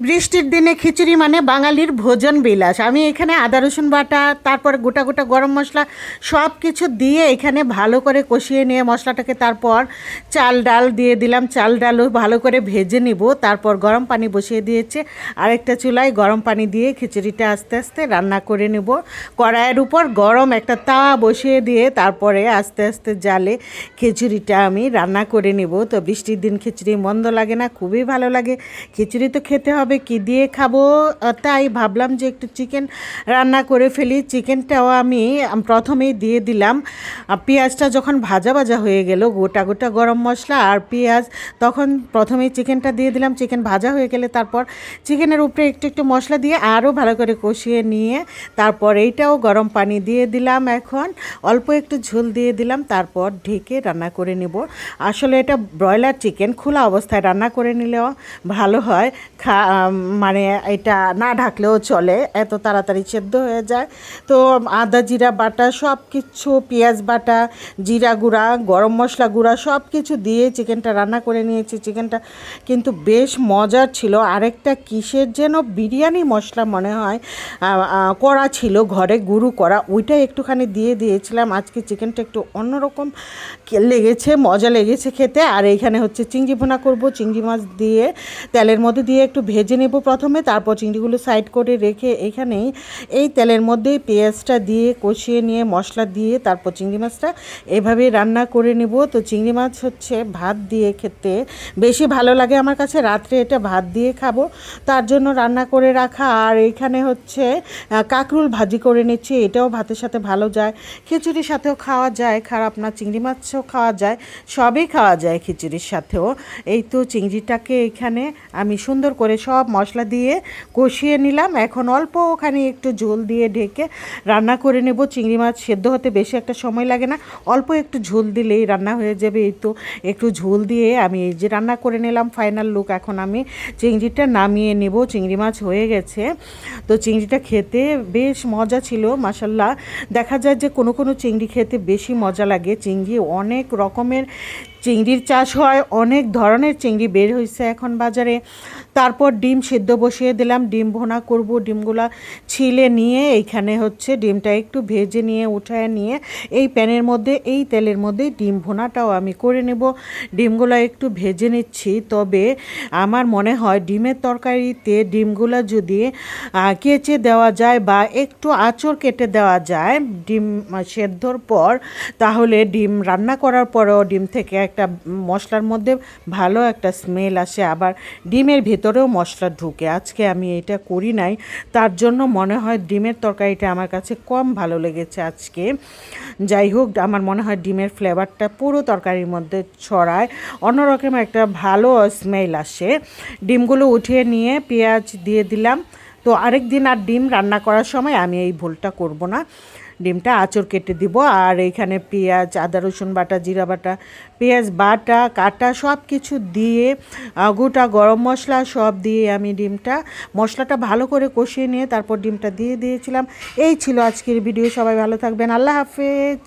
বৃষ্টির দিনে খিচুড়ি মানে বাঙালির ভোজন বিলাস। আমি এখানে আদা রসুন বাটা, তারপরে গোটা গোটা গরম মশলা সব কিছু দিয়ে এখানে ভালো করে কষিয়ে নিয়ে মশলাটাকে তারপর চাল ডাল দিয়ে দিলাম। চাল ডালও ভালো করে ভেজে নিব। তারপর গরম পানি বসিয়ে দিয়েছে, আরেকটা চুলায় গরম পানি দিয়ে খিচুড়িটা আস্তে আস্তে রান্না করে নেব। কড়াইয়ের উপর গরম একটা তাওয়া বসিয়ে দিয়ে তারপরে আস্তে আস্তে জালে খিচুড়িটা আমি রান্না করে নেব। তো বৃষ্টির দিন খিচুড়ি মন্দ লাগে না, খুবই ভালো লাগে। খিচুড়ি তো খেতে হবে, কি দিয়ে খাবো, তাই ভাবলাম যে একটু চিকেন রান্না করে ফেলি। চিকেনটাও আমি প্রথমেই দিয়ে দিলাম। পেঁয়াজটা যখন ভাজা ভাজা হয়ে গেল, গোটা গোটা গরম মশলা আর পেঁয়াজ, তখন প্রথমেই চিকেনটা দিয়ে দিলাম। চিকেন ভাজা হয়ে গেলে তারপর চিকেনের উপরে একটু একটু মশলা দিয়ে আরও ভালো করে কষিয়ে নিয়ে তারপর এইটাও গরম পানি দিয়ে দিলাম। এখন অল্প একটু ঝোল দিয়ে দিলাম, তারপর ঢেকে রান্না করে নেব। আসলে এটা ব্রয়লার চিকেন, খোলা অবস্থায় রান্না করে নিলেও ভালো হয়। মানে এটা না ঢাকলেও চলে, এত তাড়াতাড়ি সেদ্ধ হয়ে যায়। তো আদা জিরা বাটা সব কিছু, পেঁয়াজ বাটা, জিরা গুঁড়া, গরম মশলা গুঁড়া সব কিছু দিয়ে চিকেনটা রান্না করে নিয়েছি। চিকেনটা কিন্তু বেশ মজার ছিল। আরেকটা কিসের যেন বিরিয়ানি মশলা মনে হয় করা ছিল ঘরে, গুঁড়ো করা, ওইটা একটুখানি দিয়ে দিয়েছিলাম। আজকে চিকেনটা একটু অন্যরকম লেগেছে, মজা লেগেছে খেতে। আর এইখানে হচ্ছে চিংড়ি ভুনা করব। চিংড়ি মাছ দিয়ে তেলের মধ্যে দিয়ে একটু ভেজে নেব প্রথমে, তারপর চিংড়িগুলো সাইড করে রেখে এখানেই এই তেলের মধ্যেই পেঁয়াজটা দিয়ে কষিয়ে নিয়ে মশলা দিয়ে তারপর চিংড়ি মাছটা এভাবেই রান্না করে নেব। তো চিংড়ি মাছ হচ্ছে ভাত দিয়ে খেতে বেশি ভালো লাগে আমার কাছে। রাত্রে এটা ভাত দিয়ে খাবো, তার জন্য রান্না করে রাখা। আর এইখানে হচ্ছে কাঁকরোল ভাজি করে নিচ্ছি, এটাও ভাতের সাথে ভালো যায়, খিচুড়ির সাথেও খাওয়া যায়, খারাপ না। চিংড়ি মাছও খাওয়া যায়, সবই খাওয়া যায় খিচুড়ির সাথেও। এই তো চিংড়িটাকে এখানে আমি সুন্দর করে সব মশলা দিয়ে কষিয়ে নিলাম। এখন অল্প ওখানে একটু ঝোল দিয়ে ঢেকে রান্না করে নেব। চিংড়ি মাছ সেদ্ধ হতে বেশি একটা সময় লাগে না, অল্প একটু ঝোল দিলেই রান্না হয়ে যাবে। এই তো একটু ঝোল দিয়ে আমি এই যে রান্না করে নিলাম, ফাইনাল লুক। এখন আমি চিংড়িটা নামিয়ে নেব। চিংড়ি মাছ হয়ে গেছে। তো চিংড়িটা খেতে বেশ মজা ছিল মাশাল্লাহ। দেখা যায় যে কোনো কোনো চিংড়ি খেতে বেশি মজা লাগে। চিংড়ি অনেক রকমের চিংড়ির চাষ হয়, অনেক ধরনের চিংড়ি বের হয়েছে এখন বাজারে। তারপর ডিম সিদ্ধ বসিয়ে দিলাম, ডিম ভুনা করব। ডিমগুলা ছিলে নিয়ে এইখানে হচ্ছে ডিমটা একটু ভেজে নিয়ে উঠায় নিয়ে এই প্যানের মধ্যে এই তেলের মধ্যে ডিম ভুনাটাও আমি করে নেব। ডিমগুলো একটু ভেজে নিচ্ছি। তবে আমার মনে হয় ডিমের তরকারিতে ডিমগুলা যদি কেচে দেওয়া যায় বা একটু আঁচড় কেটে দেওয়া যায় ডিম সেদ্ধর পর, তাহলে ডিম রান্না করার পরেও ডিম থেকে একটা মশলার মধ্যে ভালো একটা স্মেল আসে, আবার ডিমের ভেতরেও মশলা ঢুকে। আজকে আমি এটা করি নাই, তার জন্য মনে হয় ডিমের তরকারিটা আমার কাছে কম ভালো লেগেছে আজকে। যাই হোক, আমার মনে হয় ডিমের ফ্লেভারটা পুরো তরকারির মধ্যে ছড়ায়, অন্যরকম একটা ভালো স্মেল আসে। ডিমগুলো উঠিয়ে নিয়ে পেঁয়াজ দিয়ে দিলাম। তো আরেক দিন আর ডিম রান্না করার সময় আমি এই ভুলটা করব না, ডিমটা আঁচড় কেটে দিব। আর এইখানে পেঁয়াজ, আদা রসুন বাটা, জিরা বাটা, পেঁয়াজ বাটা কাটা সব কিছু দিয়ে গোটা গরম মশলা সব দিয়ে আমি ডিমটা মশলাটা ভালো করে কষিয়ে নিয়ে তারপর ডিমটা দিয়ে দিয়েছিলাম। এই ছিল আজকের ভিডিও। সবাই ভালো থাকবেন, আল্লাহ হাফেজ।